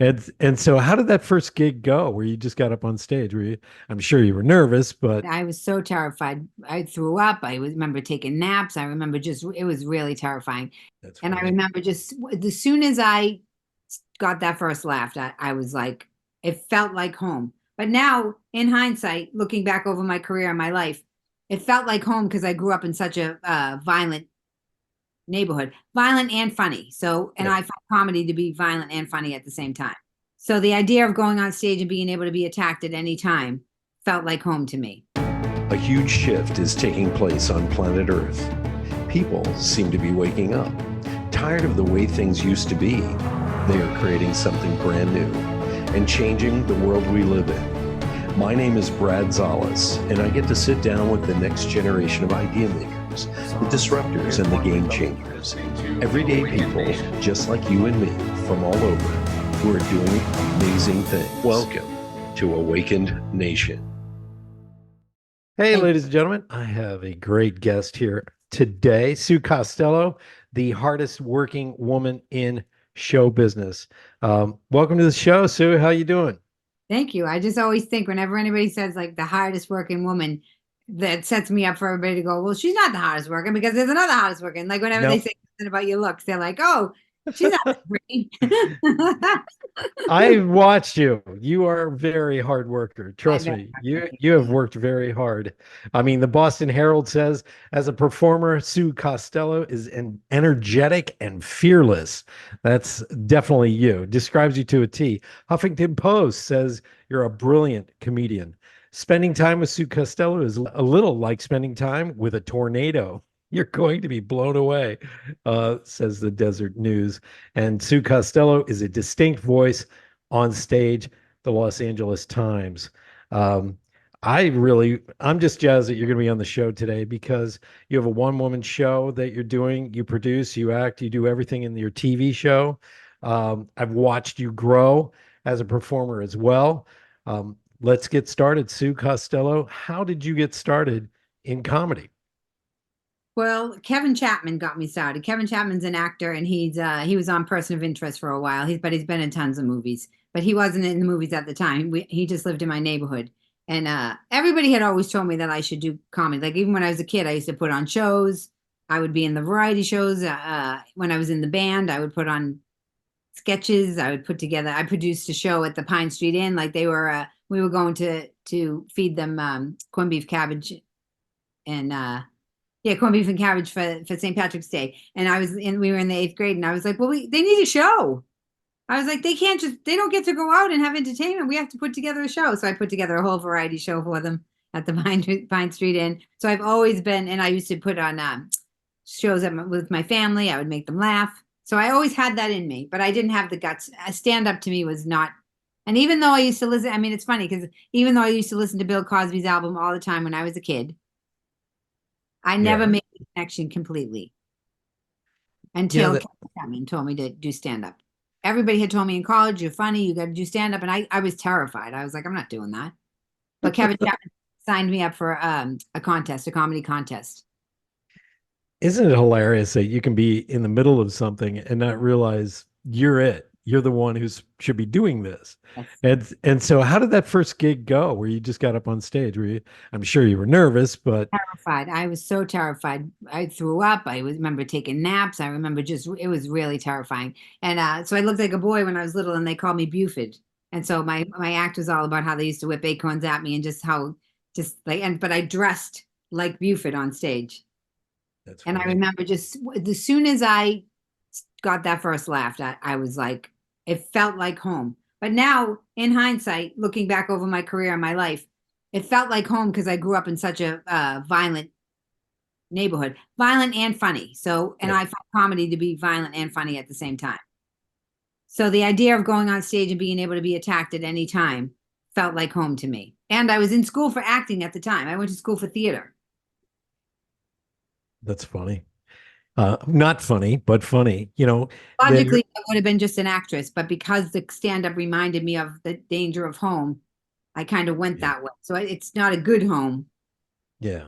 And so how did that first gig go where you just got up on stage? I'm sure you were nervous, but I was so terrified. I threw up. Remember taking naps. I remember just, it was really terrifying. that's And I funny. remember just as soon as I got that first laugh, I was like, it felt like home. But now, in hindsight, looking back over my career and my life, it felt like home because I grew up in such a violent neighborhood, violent and funny. So, and Yeah. I find comedy to be violent and funny at the same time. So the idea of going on stage and being able to be attacked at any time felt like home to me. A huge shift is taking place on planet Earth. People seem to be waking up. Tired of the way things used to be, they are creating something brand new and changing the world we live in. My name is Brad Zales, and I get to sit down with the next generation of idea makers, the disruptors, and the game changers. Everyday people just like you and me from all over who are doing amazing things. Welcome to Awakened Nation. Hey, Thank ladies and gentlemen, I have a great guest here today, Sue Costello, the hardest working woman in show business. Welcome to the show, Sue. How you doing? Thank you. I just always think whenever anybody says like the hardest working woman, that sets me up for everybody to go, well, she's not the hardest working because there's another hardest working. Like whenever they No, say something about your looks, they're like, oh, she's not that pretty. I watched you. You are a very hard worker. I Trust bet. me. You have worked very hard. I mean, the Boston Herald says, as a performer, Sue Costello is an energetic and fearless. That's definitely you. Describes you to a T. Huffington Post says you're a brilliant comedian. Spending time with Sue Costello is a little like spending time with a tornado. You're going to be blown away, says the Desert News. And Sue Costello is a distinct voice on stage, the Los Angeles Times. Um, I'm just jazzed that you're going to be on the show today because you have a one-woman show that you're doing. You produce, you act, you do everything in your TV show. I've watched you grow as a performer as well. Let's get started. Sue Costello, how did you get started in comedy? Well, Kevin Chapman got me started. Kevin Chapman's an actor, and he was on Person of Interest for a while. He's been in tons of movies, but he wasn't in the movies at the time. He just lived in my neighborhood, and everybody had always told me that I should do comedy. Like even when I was a kid, I used to put on shows. I would be in the variety shows. When I was in the band, I would put on sketches. I would put together. I produced a show at the Pine Street Inn. Like they were, we were going to feed them corned beef, cabbage, and yeah, corned beef and cabbage for St. Patrick's Day. And we were in the eighth grade, and I was like, well, they need a show. I was like, they don't get to go out and have entertainment. We have to put together a show. So I put together a whole variety show for them at the Pine Street Inn. So I've always been, and I used to put on shows with my family. I would make them laugh. So I always had that in me, but I didn't have the guts. Stand up to me was not. And even though I used to listen, I mean, it's funny because even though I used to listen to Bill Cosby's album all the time when I was a kid, I never Yeah. made the connection completely You know until that Kevin Chapman told me to do stand up. Everybody had told me in college, you're funny, you got to do stand up. And I was terrified. I was like, I'm not doing that. But Kevin Chapman signed me up for a contest, a comedy contest. Isn't it hilarious that you can be in the middle of something and not realize you're it? You're the one who should be doing this. Yes. And so how did that first gig go where you just got up on stage? I'm sure you were nervous, but Terrified. I was so terrified. I threw up. Remember taking naps. I remember just, it was really terrifying. And so I looked like a boy when I was little, and they called me Buford. And so my act was all about how they used to whip acorns at me and just how, just like, but I dressed like Buford on stage. that's And I funny. remember just as soon as I got that first laugh, I was like, it felt like home. But now, in hindsight, looking back over my career and my life, it felt like home because I grew up in such a violent neighborhood, violent and funny. So, and Yeah, I find comedy to be violent and funny at the same time. So the idea of going on stage and being able to be attacked at any time felt like home to me. And I was in school for acting at the time. I went to school for theater. that's funny. Not funny, but funny. There, Logically, I would have been just an actress, but because the stand-up reminded me of the danger of home, I kind of went yeah, that way. So it's not a good home. yeah.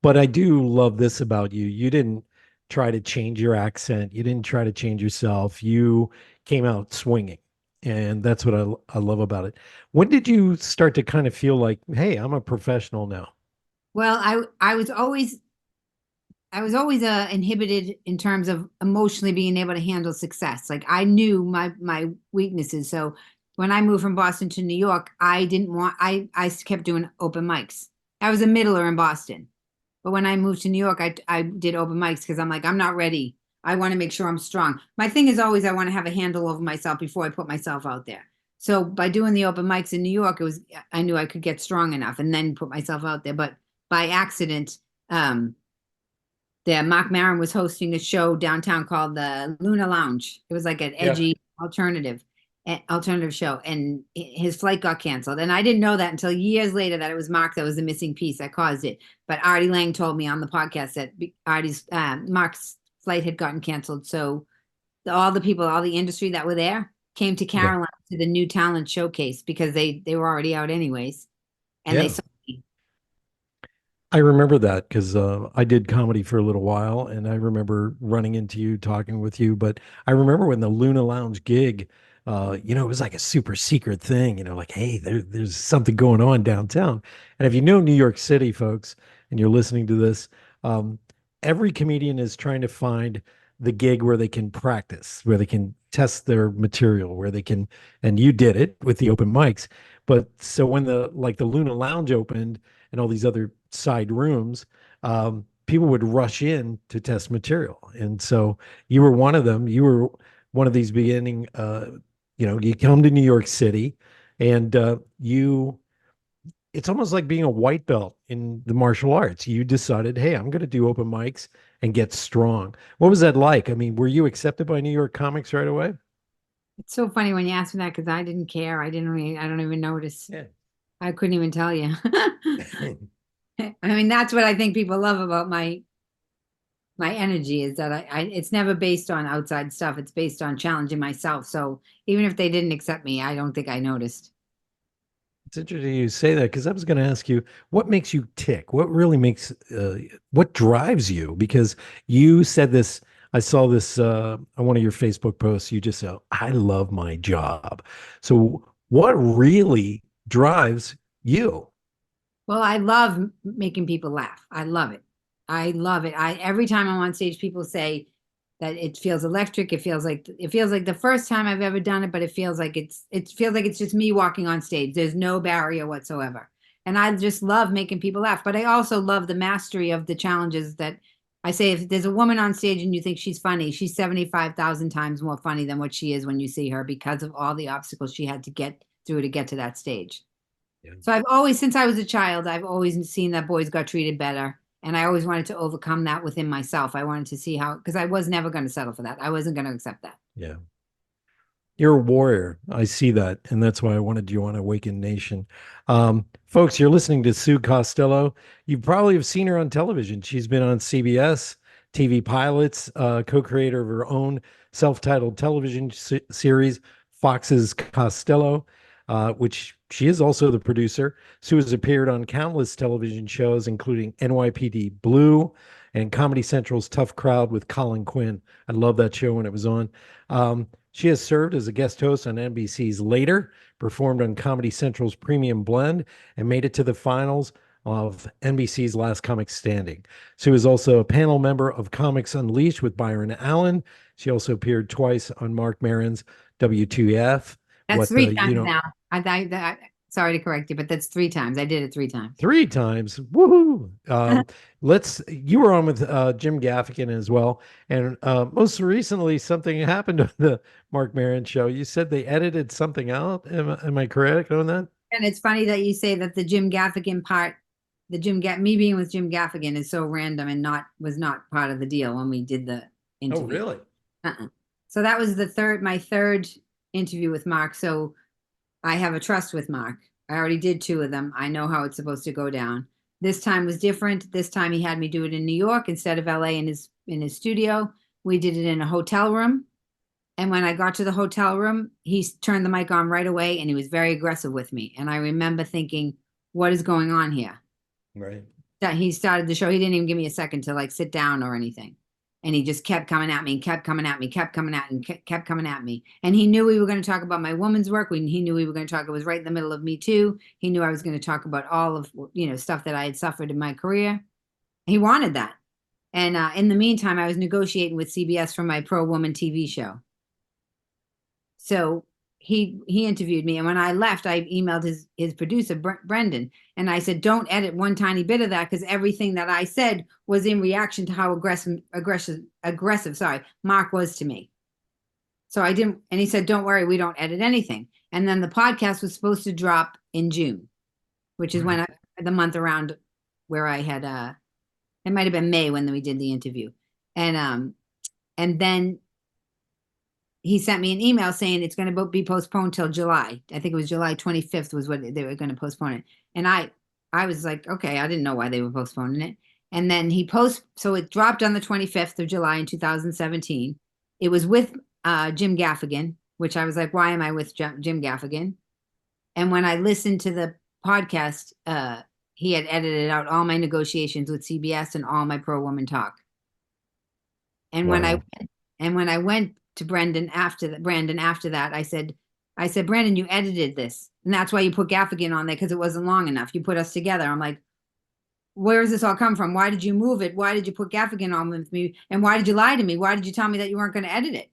But I do love this about you. You didn't try to change your accent. You didn't try to change yourself. You came out swinging. And that's what I love about it. When did you start to kind of feel like, hey, I'm a professional now? Well, I was always inhibited in terms of emotionally being able to handle success. Like I knew my weaknesses. So when I moved from Boston to New York, I didn't want I kept doing open mics. I was a middler in Boston. But when I moved to New York, I did open mics because I'm like, I'm not ready. I want to make sure I'm strong. My thing is always I want to have a handle over myself before I put myself out there. So by doing the open mics in New York, I knew I could get strong enough and then put myself out there. But by accident, Mark Maron was hosting a show downtown called the Luna Lounge. It was like an Yeah. edgy alternative show, and his flight got canceled. And I didn't know that until years later that it was Mark that was the missing piece that caused it. But Artie Lang told me on the podcast that Mark's flight had gotten canceled. So all the people, all the industry that were there came to Yeah. Caroline to the new talent showcase because they were already out anyways, and they Yeah. saw me. I remember that because I did comedy for a little while, and I remember running into you, talking with you. But I remember when the Luna Lounge gig, it was like a super secret thing. Like, hey, there's something going on downtown. And if you know New York City, folks, and you're listening to this, um, every comedian is trying to find the gig where they can practice, where they can test their material, where they can. And you did it with the open mics. But so when the Luna Lounge opened and all these other side rooms, people would rush in to test material. And so you were one of them. You were one of these beginning, you come to New York City and it's almost like being a white belt in the martial arts. You decided, hey, I'm going to do open mics and get strong. What was that like? I mean, were you accepted by New York comics right away? It's so funny when you ask me that because I didn't care. I don't even notice. Yeah. I couldn't even tell you. I mean, that's what I think people love about my energy is that it's never based on outside stuff. It's based on challenging myself. So even if they didn't accept me, I don't think I noticed. It's interesting you say that because I was going to ask you what makes you tick? What really what drives you? Because you said this, I saw this on one of your Facebook posts. You just said, I love my job. So, what really drives you? Well, I love making people laugh. I love it. I love it. I every time I'm on stage, people say that it feels electric. It feels like the first time I've ever done it, but it feels like it's just me walking on stage. There's no barrier whatsoever. And I just love making people laugh. But I also love the mastery of the challenges that I say if there's a woman on stage and you think she's funny, she's 75,000 times more funny than what she is when you see her because of all the obstacles she had to get through to get to that stage. Yeah. So I've always, since I was a child, I've always seen that boys got treated better. And I always wanted to overcome that within myself. I wanted to see how, because I was never going to settle for that. I wasn't going to accept that. Yeah. You're a warrior. I see that. And that's why I wanted you on Awakened Nation. Folks, you're listening to Sue Costello. You probably have seen her on television. She's been on CBS, TV pilots, co-creator of her own self-titled television series, Fox's Costello, which she is also the producer. Sue has appeared on countless television shows, including NYPD Blue and Comedy Central's Tough Crowd with Colin Quinn. I love that show when it was on. She has served as a guest host on NBC's Later, performed on Comedy Central's Premium Blend, and made it to the finals of NBC's Last Comic Standing. Sue is also a panel member of Comics Unleashed with Byron Allen. She also appeared twice on Mark Maron's WTF. That's three times now. Sorry to correct you, but that's three times. I did it three times. Three times. Woohoo. You were on with Jim Gaffigan as well. And most recently, something happened on the Mark Maron show. You said they edited something out. Am I correct on that? And it's funny that you say that the Jim Gaffigan part, me being with Jim Gaffigan is so random and was not part of the deal when we did the Oh, interview. really? So that was my third interview with Mark. So I have a trust with Mark. I already did two of them. I know how it's supposed to go down. This time was different. This time he had me do it in New York instead of LA in his studio. We did it in a hotel room. And when I got to the hotel room, he turned the mic on right away and he was very aggressive with me. And I remember thinking, what is going on here? Right. That he started the show. He didn't even give me a second to like sit down or anything. And he just kept coming at me and kept coming at me, kept coming at me, kept coming at me. And he knew we were going to talk about my woman's work. He knew we were going to talk. It was right in the middle of Me Too. He knew I was going to talk about all of, stuff that I had suffered in my career. He wanted that. And in the meantime, I was negotiating with CBS for my pro-woman TV show. So he interviewed me. And when I left, I emailed his producer, Brendan. And I said, don't edit one tiny bit of that, because everything that I said was in reaction to how aggressive, Mark was to me. So I didn't, and he said, don't worry, we don't edit anything. And then the podcast was supposed to drop in June, which is when the month around where I had, it might've been May when we did the interview. And then he sent me an email saying it's going to be postponed till July. I think it was July 25th was what they were going to postpone it. And I was like, okay, I didn't know why they were postponing it. And then so it dropped on the 25th of July in 2017. It was with Jim Gaffigan, which I was like, why am I with Jim Gaffigan? And when I listened to the podcast, he had edited out all my negotiations with CBS and all my pro-woman talk. And Wow. when I went to Brandon after that, I said, Brandon, you edited this. And that's why you put Gaffigan on there, because it wasn't long enough. You put us together. I'm like, where does this all come from? Why did you move it? Why did you put Gaffigan on with me? And why did you lie to me? Why did you tell me that you weren't going to edit it?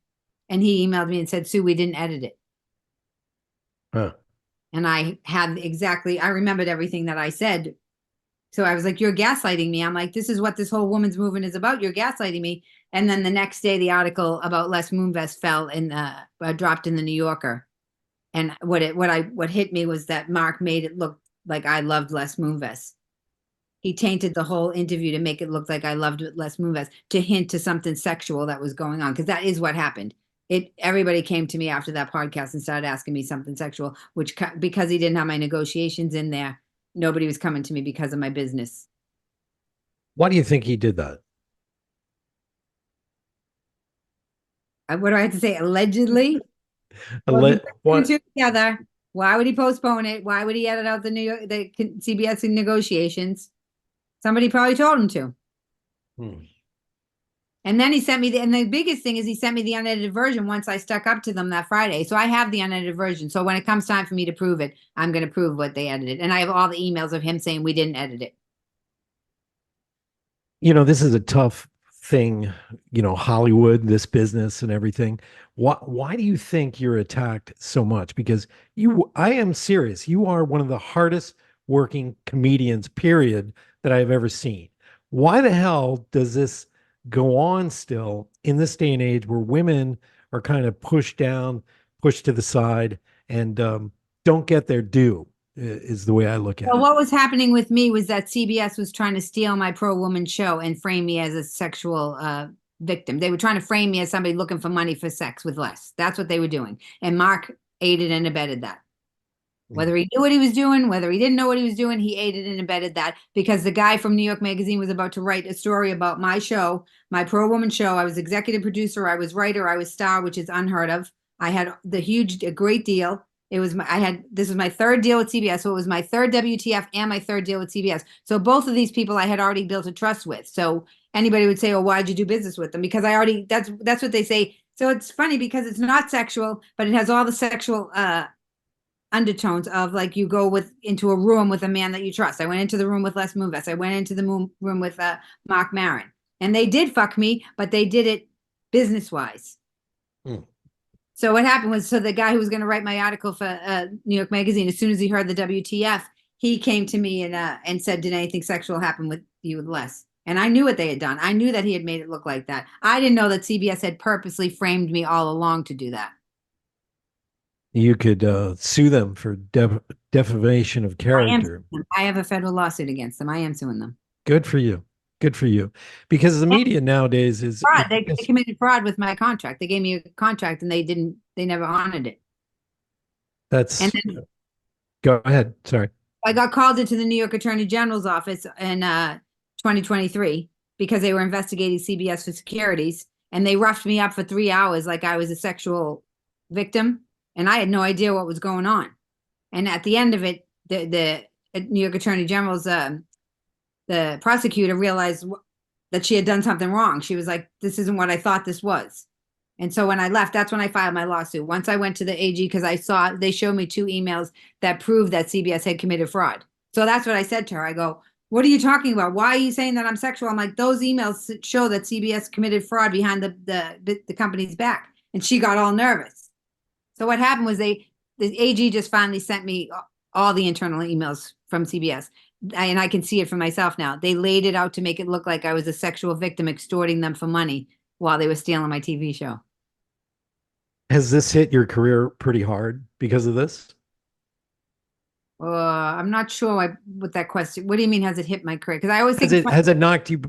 And he emailed me and said, Sue, we didn't edit it. Huh. And I remembered everything that I said. So I was like, you're gaslighting me. I'm like, this is what this whole woman's movement is about. You're gaslighting me. And then the next day, the article about Les Moonves fell and dropped in the New Yorker. And what hit me was that Mark made it look like I loved Les Moonves. He tainted the whole interview to make it look like I loved Les Moonves, to hint to something sexual that was going on, because that is what happened. Everybody came to me after that podcast and started asking me something sexual, which, because he didn't have my negotiations in there, nobody was coming to me because of my business. Why do you think he did that? What do I have to say? Allegedly? What? Together. Why would he postpone it? Why would he edit out the CBS negotiations? Somebody probably told him to. And then he sent me and the biggest thing is he sent me the unedited version once I stuck up to them that Friday. So I have the unedited version. So when it comes time for me to prove it, I'm going to prove what they edited. And I have all the emails of him saying we didn't edit it. This is a tough thing, Hollywood, this business and everything. Why do you think you're attacked so much? Because I am serious. You are one of the hardest working comedians, period, that I've ever seen. Why the hell does this go on still in this day and age where women are kind of pushed down, pushed to the side, and don't get their due, is the way I look at it. What was happening with me was that CBS was trying to steal my pro-woman show and frame me as a sexual victim. They were trying to frame me as somebody looking for money for sex with Les. That's what they were doing. And Mark aided and abetted that. Whether he knew what he was doing, whether he didn't know what he was doing, he aided and abetted that, because the guy from New York Magazine was about to write a story about my show, my pro-woman show. I was executive producer, I was writer, I was star, which is unheard of. I had a great deal. This was my third deal with CBS. So it was my third WTF and my third deal with CBS. So both of these people I had already built a trust with. So anybody would say, oh, why'd you do business with them? Because that's what they say. So it's funny because it's not sexual, but it has all the sexual undertones of, like, you go into a room with a man that you trust. I went into the room with Les Moonves. I went into the room with Mark Maron, and they did fuck me, but they did it business wise. So what happened was, the guy who was going to write my article for New York Magazine, as soon as he heard the WTF, he came to me and said, did anything sexual happen with you with Les? And I knew what they had done. I knew that he had made it look like that. I didn't know that CBS had purposely framed me all along to do that. You could sue them for defamation of character. I have a federal lawsuit against them. I am suing them. Good for you. Good for you. Because the media nowadays is fraud. They committed fraud with my contract. They gave me a contract and they never honored it. Go ahead. Sorry. I got called into the New York Attorney General's office in 2023 because they were investigating CBS for securities, and they roughed me up for 3 hours like I was a sexual victim. And I had no idea what was going on. And at the end of it, the New York Attorney General's, the prosecutor realized that she had done something wrong. She was like, this isn't what I thought this was. And so when I left, that's when I filed my lawsuit. Once I went to the AG, because I saw they showed me 2 emails that proved that CBS had committed fraud. So that's what I said to her. I go, what are you talking about? Why are you saying that I'm sexual? I'm like, those emails show that CBS committed fraud behind the company's back. And she got all nervous. So what happened was the AG just finally sent me all the internal emails from CBS. And I can see it for myself now. They laid it out to make it look like I was a sexual victim extorting them for money while they were stealing my TV show. Has this hit your career pretty hard because of this? I'm not sure what that question. What do you mean? Has it hit my career? Because I always think Has it knocked you?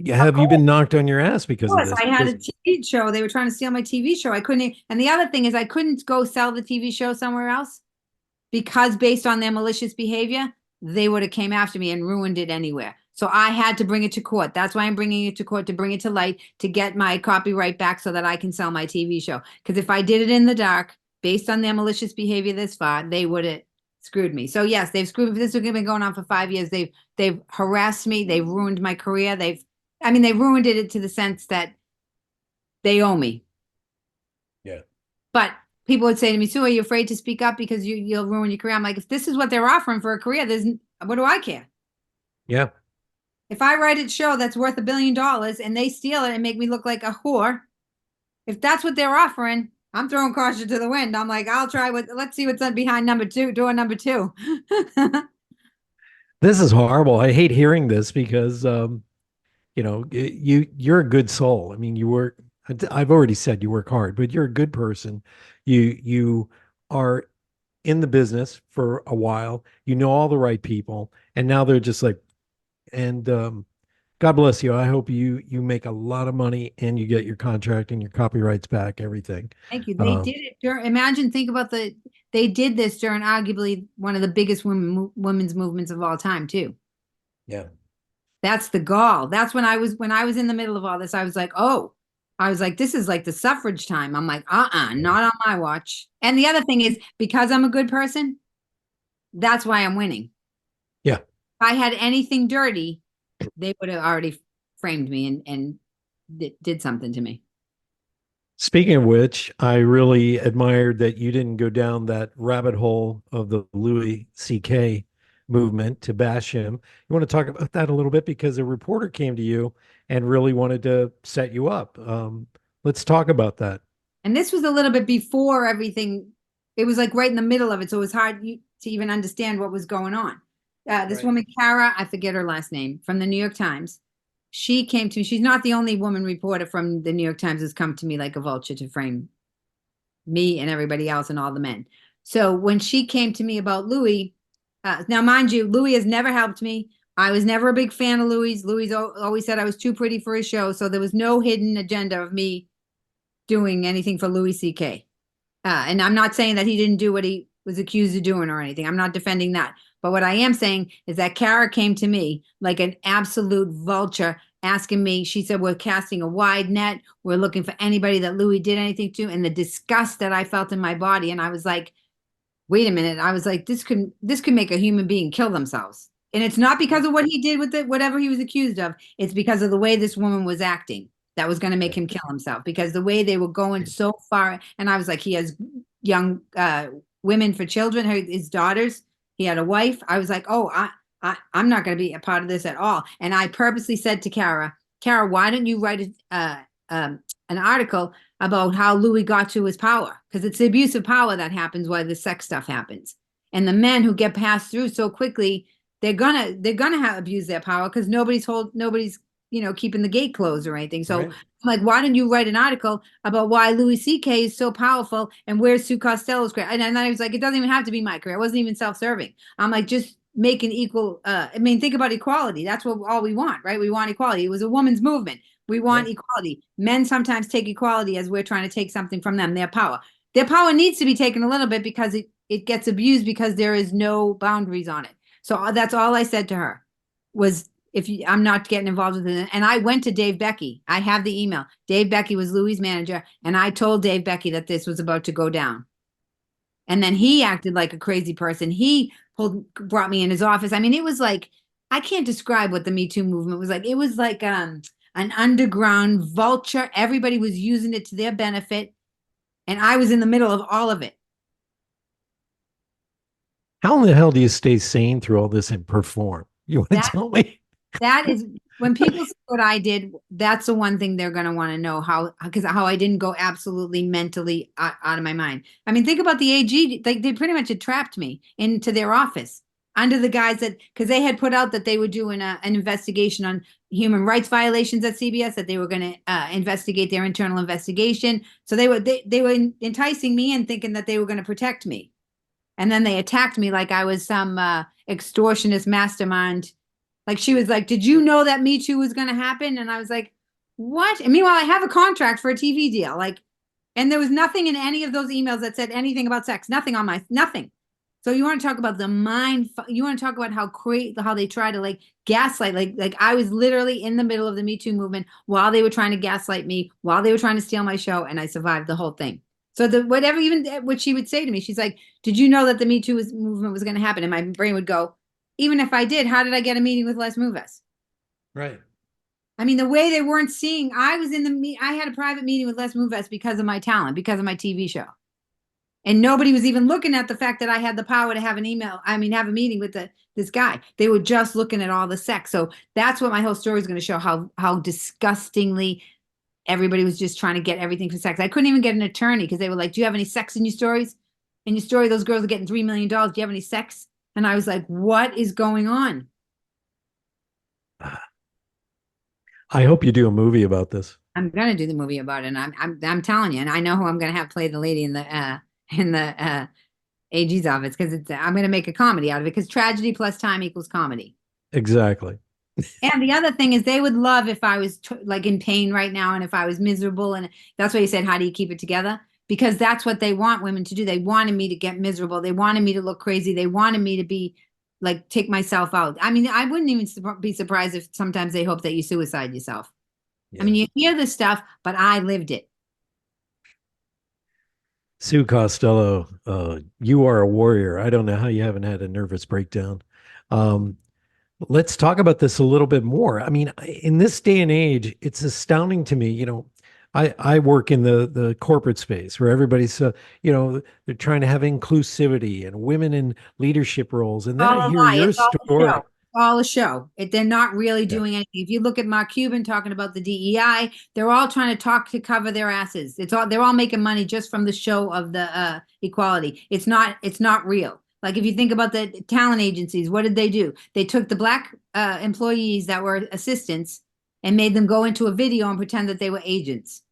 Have you been knocked on your ass because of this? I had a TV show. They were trying to steal my TV show. I couldn't. And the other thing is, I couldn't go sell the TV show somewhere else because based on their malicious behavior, they would have came after me and ruined it anywhere. So I had to bring it to court. That's why I'm bringing it to court, to bring it to light, to get my copyright back so that I can sell my TV show. Because if I did it in the dark, based on their malicious behavior this far, they would have screwed me. So yes, they've screwed me. This has been going on for 5 years. They've harassed me. They've ruined my career. They ruined it to the sense that they owe me. Yeah. But people would say to me, Sue, are you afraid to speak up because you'll ruin your career? I'm like, if this is what they're offering for a career, what do I care? Yeah. If I write a show that's worth $1 billion and they steal it and make me look like a whore, if that's what they're offering, I'm throwing caution to the wind. I'm like, let's see what's behind door number 2. This is horrible. I hate hearing this because, you're a good soul. I mean, I've already said you work hard, but you're a good person. You are in the business for a while. You know all the right people, and now they're just like, and God bless you. I hope you make a lot of money and you get your contract and your copyrights back, everything. Thank you. They did it think about they did this during arguably one of the biggest women's movements of all time too. Yeah. That's the gall. That's when I was in the middle of all this, I was like, this is like the suffrage time. I'm like, not on my watch. And the other thing is, because I'm a good person, that's why I'm winning. Yeah. If I had anything dirty, they would have already framed me and did something to me. Speaking of which, I really admired that you didn't go down that rabbit hole of the Louis C.K. movement to bash him. You want to talk about that a little bit because a reporter came to you and really wanted to set you up. Let's talk about that. And this was a little bit before everything. It was like right in the middle of it. So it was hard to even understand what was going on. This woman, Kara, I forget her last name, from the New York Times. She came to me. She's not the only woman reporter from the New York Times who's come to me like a vulture to frame me and everybody else and all the men. So when she came to me about Louis, now mind you, Louis has never helped me. I was never a big fan of Louis. Louis always said I was too pretty for his show. So there was no hidden agenda of me doing anything for Louis C.K. And I'm not saying that he didn't do what he was accused of doing or anything. I'm not defending that. But what I am saying is that Kara came to me like an absolute vulture asking me, she said, we're casting a wide net. We're looking for anybody that Louis did anything to. And the disgust that I felt in my body. And I was like, wait a minute. I was like, this could make a human being kill themselves. And it's not because of what he did with whatever he was accused of. It's because of the way this woman was acting that was going to make him kill himself, because the way they were going so far. And I was like, he has young women for children, his daughters. He had a wife. I was like, oh, I'm not going to be a part of this at all. And I purposely said to Kara, why don't you write an article about how Louis got to his power? Because it's the abuse of power that happens while the sex stuff happens. And the men who get passed through so quickly, they're gonna abuse their power because nobody's keeping the gate closed or anything. So I'm like, why don't you write an article about why Louis C.K. is so powerful and where's Sue Costello's career? And then I was like, it doesn't even have to be my career. It wasn't even self-serving. I'm like, just make an equal. Think about equality. That's what all we want, right? We want equality. It was a woman's movement. We want equality. Men sometimes take equality as we're trying to take something from them, their power. Their power needs to be taken a little bit because it gets abused because there is no boundaries on it. So that's all I said to her was, I'm not getting involved with it. And I went to Dave Becky. I have the email. Dave Becky was Louis' manager. And I told Dave Becky that this was about to go down. And then he acted like a crazy person. He brought me in his office. I mean, it was like, I can't describe what the Me Too movement was like. It was like an underground vulture. Everybody was using it to their benefit. And I was in the middle of all of it. How in the hell do you stay sane through all this and perform? You want to That tell me? that is when people see what I did, that's the one thing they're going to want to know how I didn't go absolutely mentally out of my mind. I mean, think about the AG. They pretty much had trapped me into their office under the guise that because they had put out that they were doing an investigation on human rights violations at CBS, that they were going to investigate their internal investigation. So they were enticing me and thinking that they were going to protect me. And then they attacked me like I was some extortionist mastermind. Like she was like, "Did you know that Me Too was going to happen?" And I was like, "What?" And meanwhile, I have a contract for a TV deal. Like, and there was nothing in any of those emails that said anything about sex. Nothing on nothing. So you want to talk about the mind? You want to talk about how they try to like gaslight? Like I was literally in the middle of the Me Too movement while they were trying to gaslight me, while they were trying to steal my show, and I survived the whole thing. So what she would say to me, she's like, "Did you know that the Me Too movement was going to happen?" And my brain would go, "Even if I did, how did I get a meeting with Les Moonves?" Right. I mean, the way they weren't seeing, I had a private meeting with Les Moonves because of my talent, because of my TV show. And nobody was even looking at the fact that I had the power to have have a meeting with this guy. They were just looking at all the sex. So that's what my whole story is going to show, how disgustingly everybody was just trying to get everything for sex. I couldn't even get an attorney because they were like, "Do you have any sex in your stories? In your story, those girls are getting $3 million. Do you have any sex?" And I was like, "What is going on?" I hope you do a movie about this. I'm gonna do the movie about it, and I'm telling you, and I know who I'm gonna have play the lady in the AG's office because I'm gonna make a comedy out of it because tragedy plus time equals comedy. Exactly. And the other thing is, they would love if I was like in pain right now, and if I was miserable, and that's why you said, "How do you keep it together?" Because that's what they want women to do. They wanted me to get miserable. They wanted me to look crazy. They wanted me to be like take myself out. I mean, I wouldn't even be surprised if sometimes they hope that you suicide yourself. I Yeah. mean, you hear this stuff, but I lived it. Sue Costello, you are a warrior. I don't know how you haven't had a nervous breakdown. Um, let's talk about this a little bit more. I mean, in this day and age, it's astounding to me. I work in the corporate space where everybody's, they're trying to have inclusivity and women in leadership roles. And then All I a hear lie. your It's all a story. show. All a show. They're not really Yeah. doing anything. If you look at Mark Cuban talking about the DEI, they're all trying to talk to cover their asses. They're all making money just from the show of the equality. It's not real. Like if you think about the talent agencies, what did they do? They took the black employees that were assistants and made them go into a video and pretend that they were agents.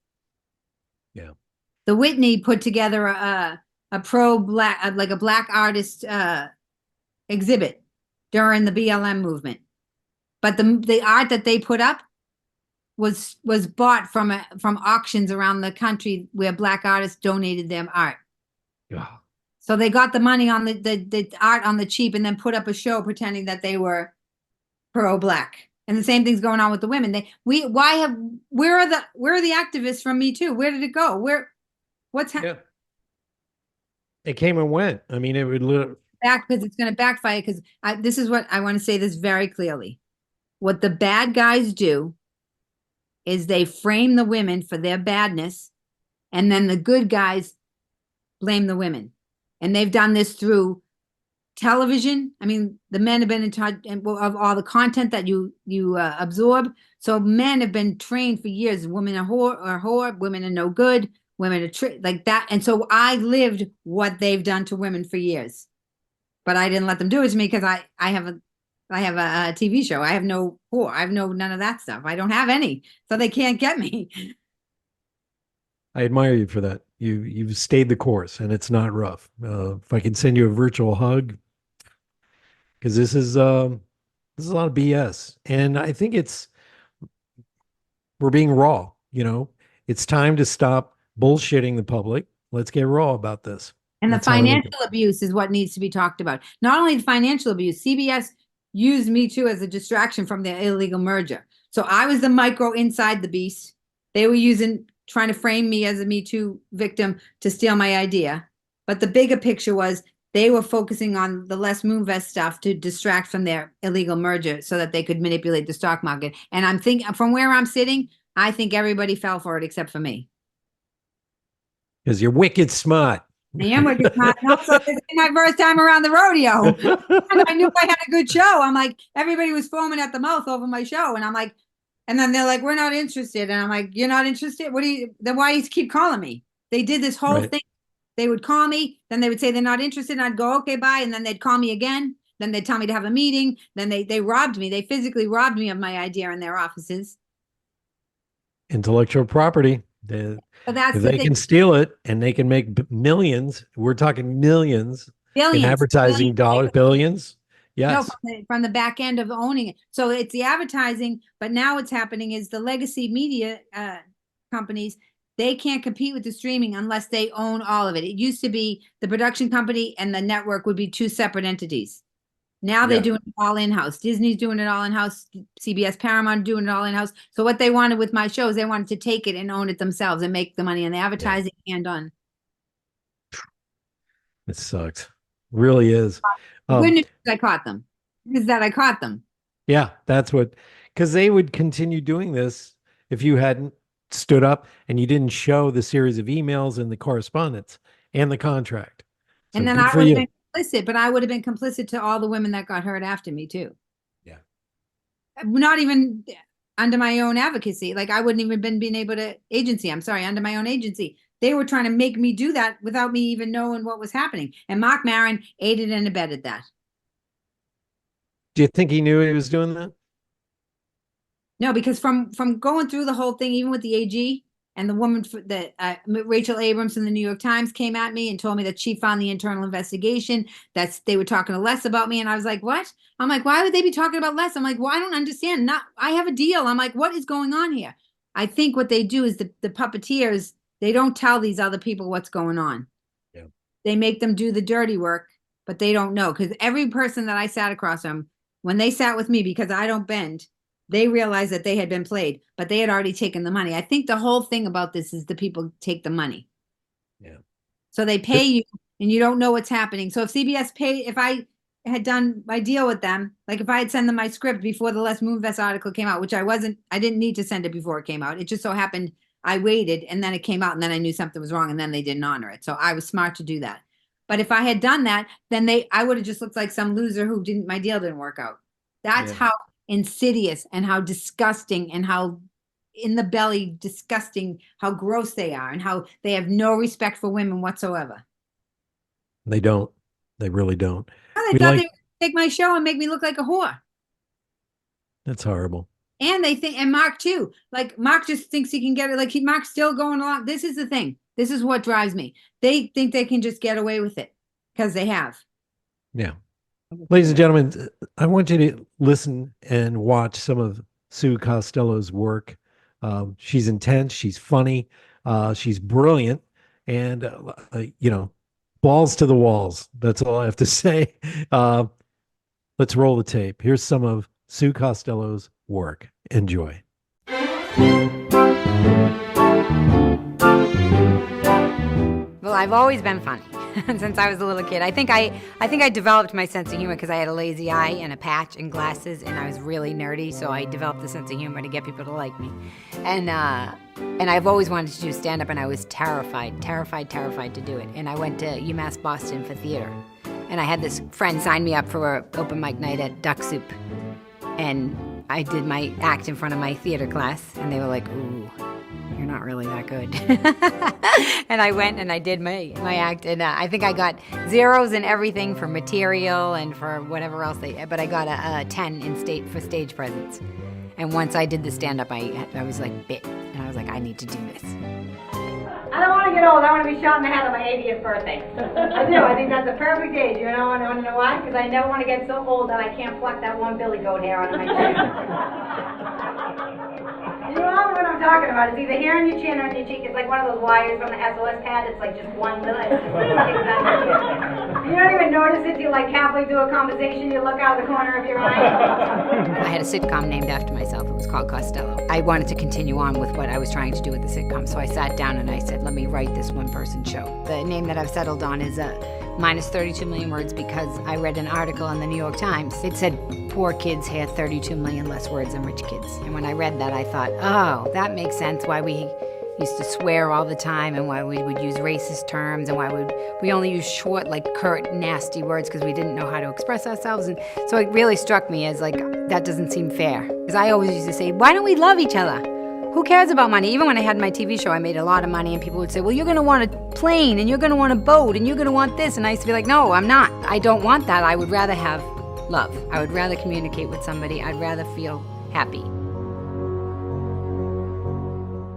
Yeah. The Whitney put together a pro black like a black artist exhibit during the BLM movement. But the art that they put up was bought from auctions around the country where black artists donated their art. Yeah. So they got the money on the art on the cheap and then put up a show pretending that they were pro black. And the same thing's going on with the women. Where are the activists from Me Too? Where did it go? What's happening? Yeah. It came and went. I mean, it would literally. Back because it's going to backfire because this is what I want to say this very clearly. What the bad guys do is they frame the women for their badness, and then the good guys blame the women. And they've done this through television. I mean, the men have been in charge of all the content that you absorb. So men have been trained for years. Women are whore, women are no good, women are like that. And so I lived what they've done to women for years. But I didn't let them do it to me because I have a TV show. I have no whore. I have none of that stuff. I don't have any, so they can't get me. I admire you for that. You've stayed the course, and it's not rough. If I can send you a virtual hug, because this is a lot of BS, and I think we're being raw. It's time to stop bullshitting the public. Let's get raw about this. And the That's how I look at financial abuse is what needs to be talked about. Not only the financial abuse, CBS used Me Too as a distraction from their illegal merger. So I was the micro inside the beast. They were trying to frame me as a Me Too victim to steal my idea. But the bigger picture was They were focusing on the Les Moonves stuff to distract from their illegal merger so that they could manipulate the stock market. And I'm thinking, from where I'm sitting, I think everybody fell for it except for me. Because you're wicked smart. I am wicked smart. And also, this is my first time around the rodeo. And I knew I had a good show. I'm like, everybody was foaming at the mouth over my show. And I'm like, and then they're like, we're not interested. And I'm like, you're not interested? Then why you keep calling me? They did this whole thing. They would call me, then they would say they're not interested, and I'd go, okay, bye. And then they'd call me again. Then they'd tell me to have a meeting. Then they robbed me. They physically robbed me of my idea in their offices. Intellectual property. If they can steal it and they can make millions, we're talking millions billions, in advertising dollars, billions. Yes. No, from the back end of owning it. So it's the advertising, but now what's happening is the legacy media companies, they can't compete with the streaming unless they own all of it. It used to be the production company and the network would be two separate entities. Now they're doing it all in-house. Disney's doing it all in-house. CBS, Paramount doing it all in-house. So what they wanted with my shows, they wanted to take it and own it themselves and make the money on the advertising and on. It sucks. Really is. Good news is I caught them. Is that I caught them. Yeah, that's what, because they would continue doing this if you hadn't stood up and you didn't show the series of emails and the correspondence and the contract. So and then I would have been complicit, but I would have been complicit to all the women that got hurt after me too. Yeah. Not even under my own advocacy. Like I wouldn't even been able to under my own agency. They were trying to make me do that without me even knowing what was happening. And Mark Maron aided and abetted that. Do you think he knew he was doing that? No, because from going through the whole thing, even with the AG and the woman that Rachel Abrams from the New York Times came at me and told me that she found the internal investigation, that they were talking to Les about me. And I was like, what? I'm like, why would they be talking about Les? I'm like, well, I don't understand. I have a deal. I'm like, what is going on here? I think what they do is the puppeteers, they don't tell these other people what's going on. Yeah. They make them do the dirty work, but they don't know. Because every person that I sat across from, when they sat with me, because I don't bend, they realized that they had been played, but they had already taken the money. I think the whole thing about this is the people take the money. Yeah. So they pay you and you don't know what's happening. So if CBS paid, if I had done my deal with them, like if I had sent them my script before the Les Moonves article came out, which I didn't need to send it before it came out. It just so happened I waited and then it came out and then I knew something was wrong and then they didn't honor it. So I was smart to do that. But if I had done that, then I would have just looked like some loser who my deal didn't work out. That's how insidious and how disgusting and how in the belly disgusting, how gross they are and how they have no respect for women whatsoever. They don't. They really don't. They thought they would take my show and make me look like a whore. That's horrible. And they think, and Mark too, like Mark just thinks he can get it. Like Mark's still going along. This is the thing. This is what drives me. They think they can just get away with it because they have. Yeah. Ladies and gentlemen, I want you to listen and watch some of Sue Costello's work. She's intense. She's funny. She's brilliant. And, balls to the walls. That's all I have to say. Let's roll the tape. Here's some of Sue Costello's work. Enjoy. Well, I've always been funny since I was a little kid. I think I developed my sense of humor because I had a lazy eye and a patch and glasses, and I was really nerdy. So I developed a sense of humor to get people to like me. And I've always wanted to do stand-up, and I was terrified to do it. And I went to UMass Boston for theater, and I had this friend sign me up for an open mic night at Duck Soup, and I did my act in front of my theater class, and they were like, "Ooh, you're not really that good." And I went and I did my act, and I think I got zeros in everything for material and for whatever else but I got a 10 for stage presence. And once I did the stand-up, I was like bit, and I was like, I need to do this. I don't want to get old. I want to be shot in the head on my 80th birthday. I do. I think that's a perfect age. You know, and I want to know why? Because I never want to get so old that I can't pluck that one billy goat hair out of my chin. You know what I'm talking about. It's either here on your chin or on your cheek. It's like one of those wires from the SOS pad. It's like just one little. You don't even notice it till like halfway through a conversation. You look out of the corner of your eye. I had a sitcom named after myself. It was called Costello. I wanted to continue on with what I was trying to do with the sitcom, so I sat down and I said, let me write this one-person show. The name that I've settled on is minus 32 million words because I read an article in the New York Times. It said poor kids have 32 million less words than rich kids. And when I read that, I thought, oh, that makes sense why we used to swear all the time and why we would use racist terms and why we only use short, like curt, nasty words because we didn't know how to express ourselves. And so it really struck me as like, that doesn't seem fair. Because I always used to say, why don't we love each other? Who cares about money? Even when I had my TV show, I made a lot of money and people would say, well, you're going to want a plane and you're going to want a boat and you're going to want this. And I used to be like, no, I'm not. I don't want that. I would rather have love. I would rather communicate with somebody. I'd rather feel happy.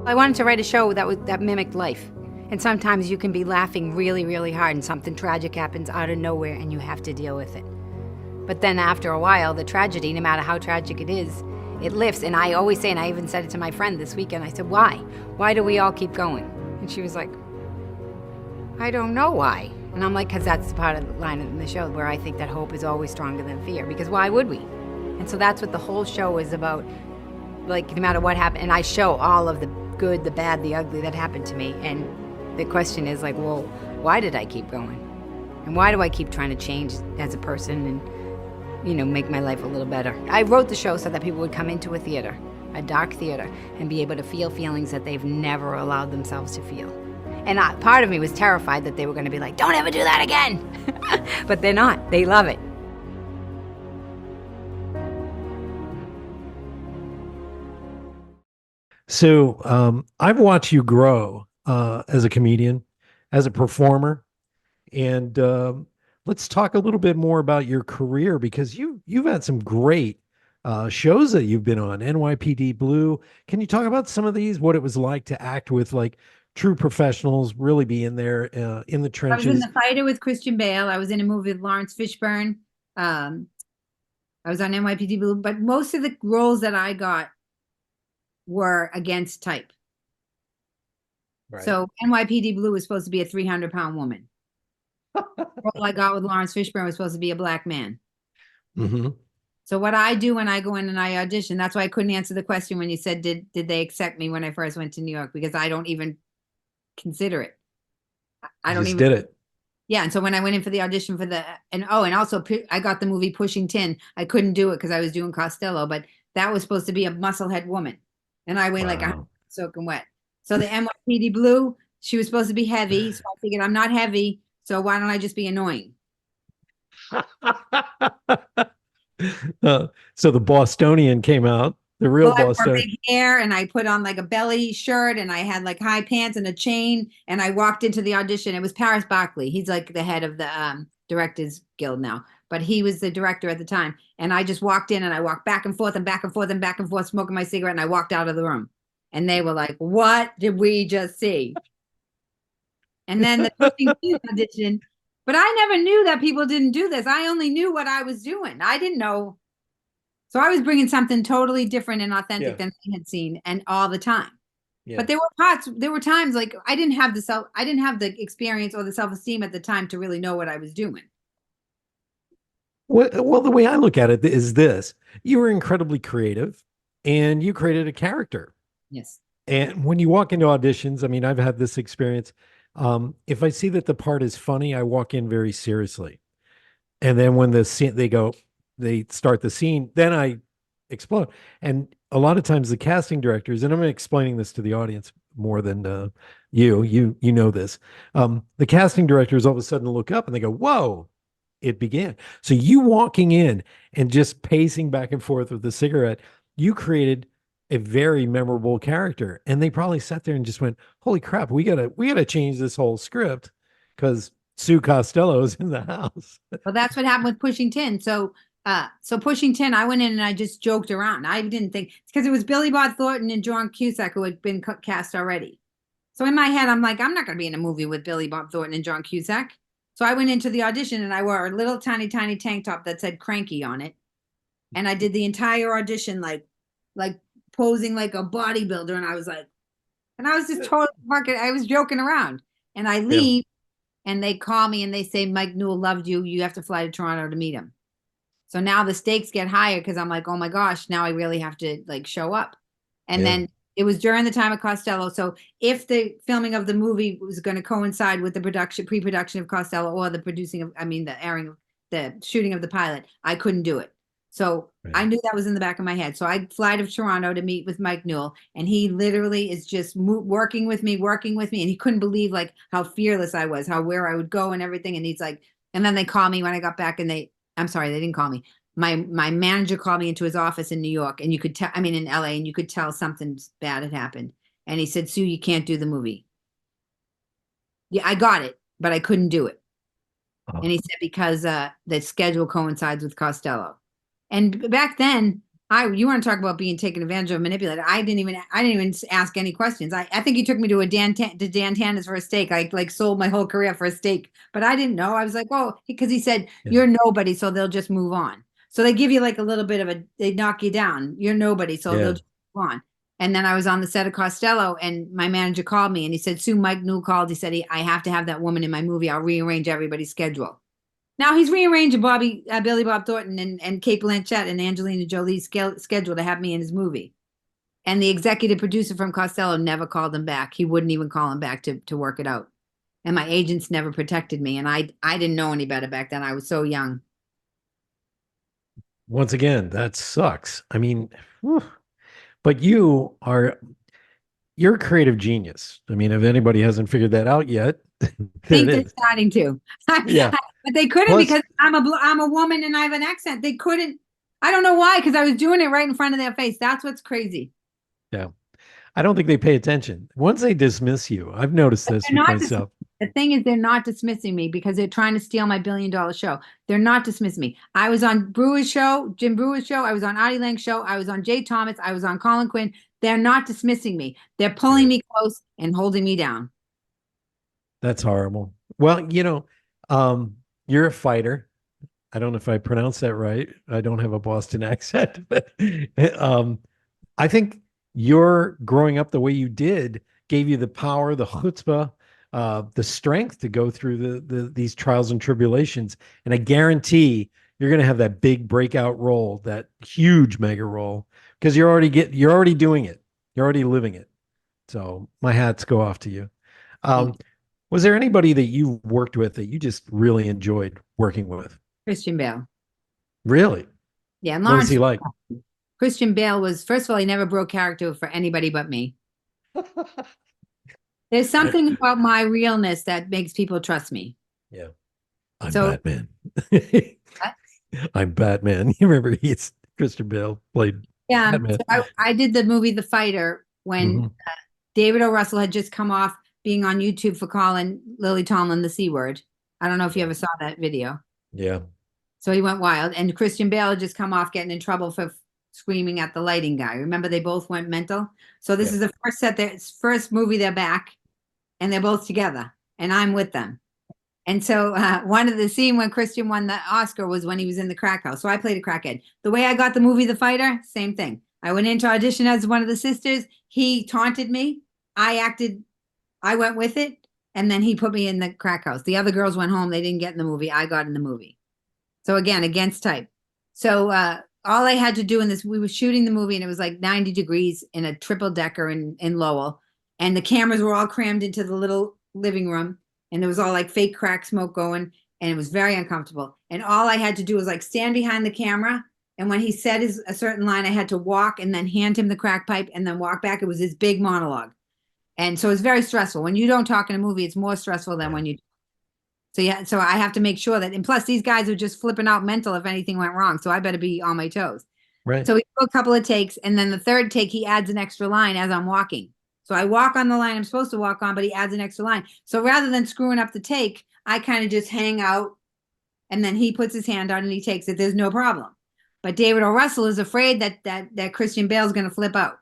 I wanted to write a show that mimicked life. And sometimes you can be laughing really, really hard and something tragic happens out of nowhere and you have to deal with it. But then after a while, the tragedy, no matter how tragic it is, it lifts. And I always say, and I even said it to my friend this weekend, I said, why? Why do we all keep going? And she was like, I don't know why. And I'm like, because that's the part of the line in the show where I think that hope is always stronger than fear. Because why would we? And so that's what the whole show is about. Like, no matter what happened, and I show all of the good, the bad, the ugly that happened to me. And the question is like, well, why did I keep going? And why do I keep trying to change as a person and, you know, make my life a little better? I wrote the show so that people would come into a theater, a dark theater, and be able to feel feelings that they've never allowed themselves to feel. And part of me was terrified that they were going to be like, don't ever do that again. But they're not. They love it. So I've watched you grow as a comedian, as a performer, and let's talk a little bit more about your career because you've had some great shows that you've been on. NYPD Blue. Can you talk about some of these? What it was like to act with like true professionals, really be in there in the trenches? I was in The Fighter with Christian Bale. I was in a movie with Laurence Fishburne. I was on NYPD Blue, but most of the roles that I got were against type. Right. So NYPD Blue was supposed to be a 300-pound woman. The role I got with Laurence Fishburne was supposed to be a black man. Mm-hmm. So what I do when I go in and I audition, that's why I couldn't answer the question when you said, did they accept me when I first went to New York? Because I don't even consider it. I don't Just even did it. Yeah, and so when I went in for the audition for and also I got the movie Pushing Tin. I couldn't do it because I was doing Costello, but that was supposed to be a musclehead woman. And I weigh like a soaking wet. So the NYPD Blue, she was supposed to be heavy. So I figured I'm not heavy. So why don't I just be annoying? So the Bostonian came out, the real Well, I wore Bostonian. big hair and I put on like a belly shirt and I had like high pants and a chain. And I walked into the audition. It was Paris Barkley. He's like the head of the Directors Guild now. But he was the director at the time. And I just walked in and I walked back and forth and back and forth and back and forth, smoking my cigarette. And I walked out of the room. And they were like, what did we just see? And then the audition. But I never knew that people didn't do this. I only knew what I was doing. I didn't know. So I was bringing something totally different and authentic than I had seen and all the time. Yeah. But there were times like I didn't have the experience or the self-esteem at the time to really know what I was doing. Well, the way I look at it is this: you were incredibly creative and you created a character. Yes. And when you walk into auditions, I mean, I've had this experience. If I see that the part is funny, I walk in very seriously. And then when they start the scene, then I explode. And a lot of times the casting directors, and I'm explaining this to the audience more than you know this. The casting directors all of a sudden look up and they go, whoa. It began. So you walking in and just pacing back and forth with the cigarette, you created a very memorable character. And they probably sat there and just went, holy crap, we gotta change this whole script because Sue Costello is in the house. Well, that's what happened with Pushing Tin. So Pushing Tin, I went in and I just joked around. I didn't think it's because it was Billy Bob Thornton and John Cusack who had been cast already. So in my head, I'm like, I'm not going to be in a movie with Billy Bob Thornton and John Cusack. So I went into the audition and I wore a little tiny tank top that said Cranky on it. And I did the entire audition like posing like a bodybuilder. And I was just totally I was joking around. And I leave and they call me and they say, Mike Newell loved you. You have to fly to Toronto to meet him. So now the stakes get higher because I'm like, oh my gosh, now I really have to like show up. And then It was during the time of Costello. So if the filming of the movie was going to coincide with the pre-production of Costello, or the the airing of the shooting of the pilot, I couldn't do it. So I knew that was in the back of my head. So I fly to Toronto to meet with Mike Newell, and he literally is just working with me, and he couldn't believe like how fearless I was, where I would go and everything. And he's like, and then they called me when I got back, and I'm sorry, they didn't call me. My manager called me into his office in New York, and you could tell, in LA, and you could tell something bad had happened. And he said, Sue, you can't do the movie. Yeah, I got it, but I couldn't do it. Oh. And he said, because the schedule coincides with Costello. And back then, you want to talk about being taken advantage of, manipulated. I didn't even ask any questions. I think he took me to Dan Tana's for a steak. I like sold my whole career for a steak, but I didn't know. I was like, oh, because he said, you're nobody, so they'll just move on. So they give you like a little bit of they knock you down. You're nobody, so they'll just move on. And then I was on the set of Costello, and my manager called me, and he said, Sue, Mike Newell called. He said, I have to have that woman in my movie. I'll rearrange everybody's schedule. Now he's rearranging Billy Bob Thornton and Kate Blanchett and Angelina Jolie's schedule to have me in his movie. And the executive producer from Costello never called him back. He wouldn't even call him back to work it out. And my agents never protected me. And I didn't know any better back then. I was so young. Once again, that sucks. I mean, whew. But you're a creative genius. I mean, if anybody hasn't figured that out yet, I think they're starting to. Yeah. But they couldn't because I'm a woman and I have an accent. They couldn't. I don't know why, because I was doing it right in front of their face. That's what's crazy. Yeah. I don't think they pay attention. Once they dismiss you, I've noticed this with myself. The thing is, they're not dismissing me because they're trying to steal my $1 billion show. They're not dismissing me. I was on Brewer's show, Jim Brewer's show. I was on Artie Lang's show. I was on Jay Thomas. I was on Colin Quinn. They're not dismissing me. They're pulling me close and holding me down. That's horrible. Well, you're a fighter. I don't know if I pronounced that right. I don't have a Boston accent, but I think your growing up the way you did gave you the power, the chutzpah, the strength to go through these trials and tribulations. And I guarantee you're going to have that big breakout role, that huge mega role, because you're already doing it. You're already living it. So my hats go off to you. Was there anybody that you worked with that you just really enjoyed working with? Christian Bale. Really? Yeah. And what was he like? Christian Bale was, first of all, he never broke character for anybody but me. There's something about my realness that makes people trust me. Yeah. I'm Batman. I'm Batman. You remember Christian Bale played Batman. So I did the movie The Fighter when David O. Russell had just come off being on YouTube for calling Lily Tomlin the C word. I don't know if you ever saw that video. Yeah. So he went wild. And Christian Bale had just come off getting in trouble for screaming at the lighting guy. Remember, they both went mental. So this is the first movie they're back, and they're both together, and I'm with them. And so one of the scene when Christian won the Oscar was when he was in the crack house. So I played a crackhead. The way I got the movie The Fighter, same thing. I went in to audition as one of the sisters. He taunted me. I went with it. And then he put me in the crack house. The other girls went home. They didn't get in the movie. I got in the movie. So again, against type. So all I had to do we were shooting the movie, and it was like 90 degrees in a triple decker in Lowell. And the cameras were all crammed into the little living room. And there was all like fake crack smoke going. And it was very uncomfortable. And all I had to do was like stand behind the camera. And when he said a certain line, I had to walk and then hand him the crack pipe and then walk back. It was his big monologue. And so it's very stressful. When you don't talk in a movie, it's more stressful than when you do. So I have to make sure that, and plus these guys are just flipping out mental if anything went wrong. So I better be on my toes. Right. So we do a couple of takes, and then the third take, he adds an extra line as I'm walking. So I walk on the line I'm supposed to walk on, but he adds an extra line. So rather than screwing up the take, I kind of just hang out, and then he puts his hand on and he takes it. There's no problem. But David O. Russell is afraid that Christian Bale's going to flip out.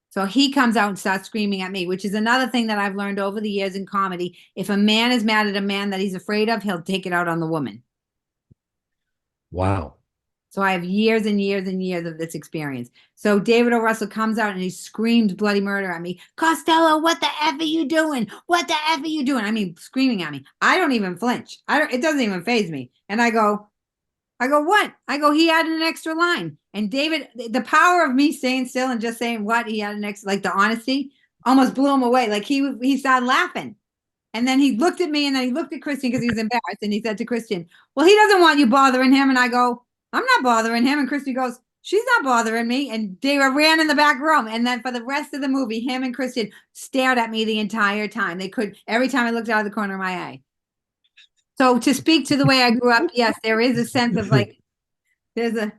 So he comes out and starts screaming at me, which is another thing that I've learned over the years in comedy. If a man is mad at a man that he's afraid of, he'll take it out on the woman. Wow. So I have years and years and years of this experience. So David O. Russell comes out and he screams bloody murder at me. Costello, what the F are you doing? What the F are you doing? I mean, screaming at me. I don't even flinch. It doesn't even faze me. And I go, I go, what? I go, he added an extra line. And David, the power of me staying still and just saying what he had an extra, like the honesty, almost blew him away. Like he started laughing. And then he looked at me and then he looked at Christian because he was embarrassed. And he said to Christian, well, he doesn't want you bothering him. And I go, I'm not bothering him. And Christian goes, she's not bothering me. And David ran in the back room. And then for the rest of the movie, him and Christian stared at me the entire time. They could, every time I looked out of the corner of my eye. So to speak to the way I grew up, yes, there is a sense of like, there's a.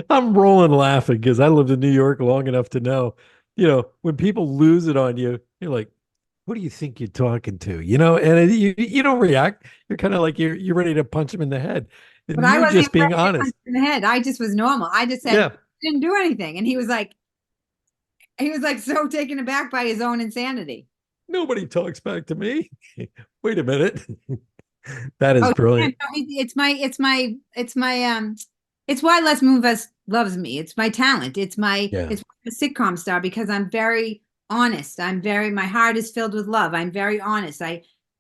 I'm rolling laughing because I lived in New York long enough to know, when people lose it on you, you're like, who do you think you're talking to? And you don't react. You're kind of like you're ready to punch him in the head. And But I you're wasn't just being honest. in the head. I just was normal. I just said, Yeah. didn't do anything. And he was like so taken aback by his own insanity. Nobody talks back to me. Wait a minute. That is brilliant. It's why Les Moonves loves me. It's my talent. It's why I'm a sitcom star, because I'm very honest. My heart is filled with love. I'm very honest.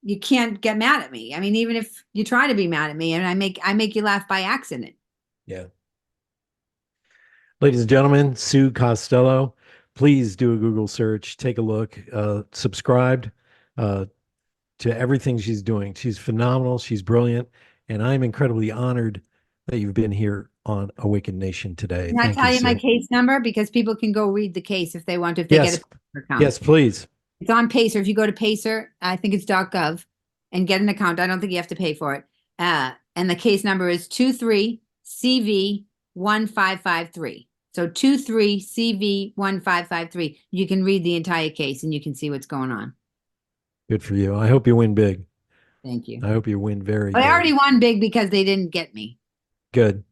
You can't get mad at me. I mean, even if you try to be mad at me, and I make you laugh by accident. Yeah. Ladies and gentlemen, Sue Costello, please do a Google search, take a look, subscribe to everything she's doing. She's phenomenal. She's brilliant. And I'm incredibly honored that you've been here on A Wicked Nation today. Can I tell you my case number? Because people can go read the case if they want to, if they get a Pacer account. Yes, please. It's on Pacer. If you go to Pacer, I think it's .gov, and get an account. I don't think you have to pay for it. And the case number is 23CV1553. So 23CV1553. You can read the entire case and you can see what's going on. Good for you. I hope you win big. Thank you. I hope you win very big. I already big. won big because they didn't get me. Good.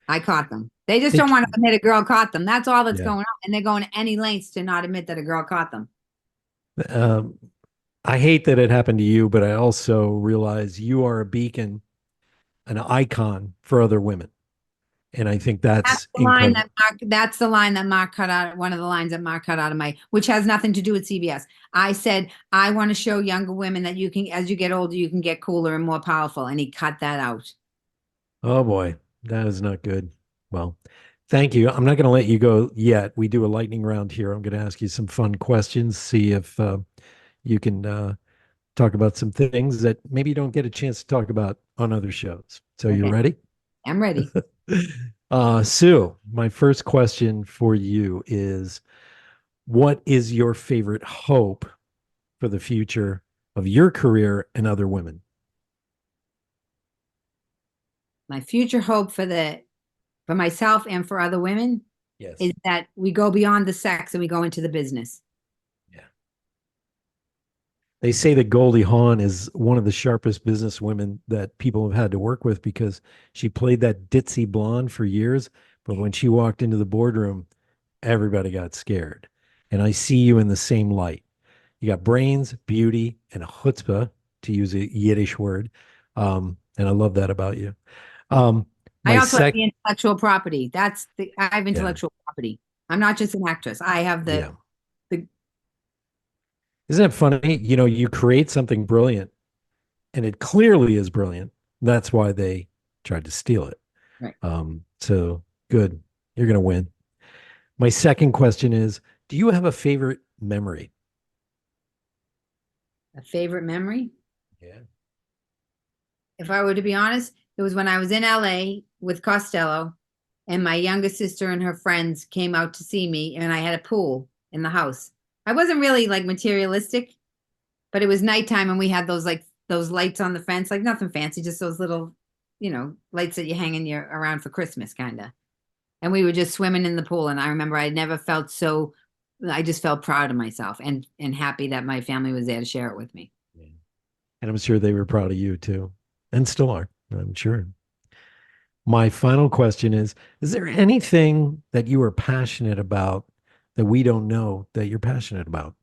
I caught them. They just don't want to admit a girl caught them. That's all that's going on. And they're going to any lengths to not admit that a girl caught them. I hate that it happened to you, but I also realize you are a beacon, an icon for other women. And I think that's the line that Mark cut out. One of the lines that Mark cut out of which has nothing to do with CBS. I said, I want to show younger women that you can, as you get older, you can get cooler and more powerful. And he cut that out. Oh boy, that is not good. Well, thank you. I'm not going to let you go yet. We do a lightning round here. I'm going to ask you some fun questions, see if you can talk about some things that maybe you don't get a chance to talk about on other shows. So you ready? I'm ready. Sue, my first question for you is, what is your favorite hope for the future of your career and other women? My future hope for myself and for other women is that we go beyond the sex and we go into the business. Yeah. They say that Goldie Hawn is one of the sharpest business women that people have had to work with, because she played that ditzy blonde for years. But when she walked into the boardroom, everybody got scared. And I see you in the same light. You got brains, beauty, and chutzpah, to use a Yiddish word. And I love that about you. I also have the intellectual property. I have intellectual property. I'm not just an actress. I have the. Isn't it funny? You create something brilliant, and it clearly is brilliant. That's why they tried to steal it. Right. So good. You're going to win. My second question is, do you have a favorite memory? A favorite memory? Yeah. If I were to be honest, it was when I was in LA with Costello, and my youngest sister and her friends came out to see me, and I had a pool in the house. I wasn't really like materialistic, but it was nighttime, and we had those lights on the fence, like nothing fancy, just those little, lights that you hang in around for Christmas, kind of. And we were just swimming in the pool, and I remember I never felt I just felt proud of myself and happy that my family was there to share it with me. Yeah. And I'm sure they were proud of you too, and still are, I'm sure. My final question is there anything that you are passionate about that we don't know that you're passionate about?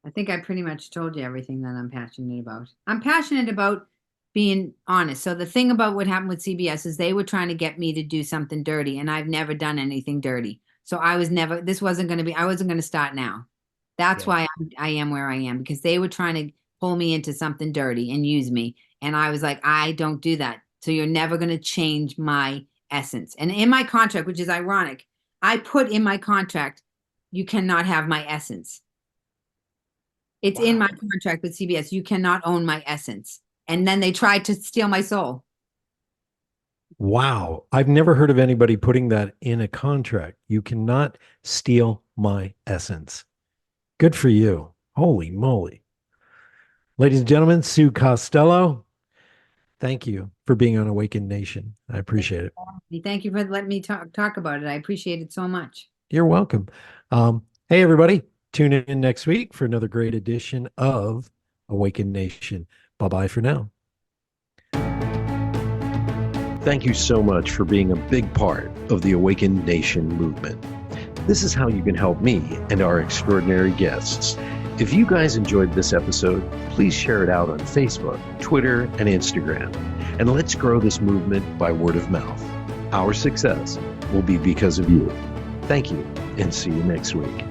I think I pretty much told you everything that I'm passionate about. I'm passionate about being honest. So the thing about what happened with CBS is they were trying to get me to do something dirty, and I've never done anything dirty. So I wasn't going to start now. That's why I am where I am, because they were trying to pull me into something dirty and use me. And I was like, I don't do that. So you're never going to change my essence. And in my contract, which is ironic, I put in my contract, you cannot have my essence. It's in my contract with CBS. You cannot own my essence. And then they tried to steal my soul. Wow. I've never heard of anybody putting that in a contract. You cannot steal my essence. Good for you. Holy moly. Ladies and gentlemen, Sue Costello, thank you for being on Awakened Nation. I appreciate it. Thank you for letting me talk about it. I appreciate it so much. You're welcome. Hey, everybody. Tune in next week for another great edition of Awakened Nation. Bye-bye for now. Thank you so much for being a big part of the Awakened Nation movement. This is how you can help me and our extraordinary guests. If you guys enjoyed this episode, please share it out on Facebook, Twitter, and Instagram. And let's grow this movement by word of mouth. Our success will be because of you. Thank you, and see you next week.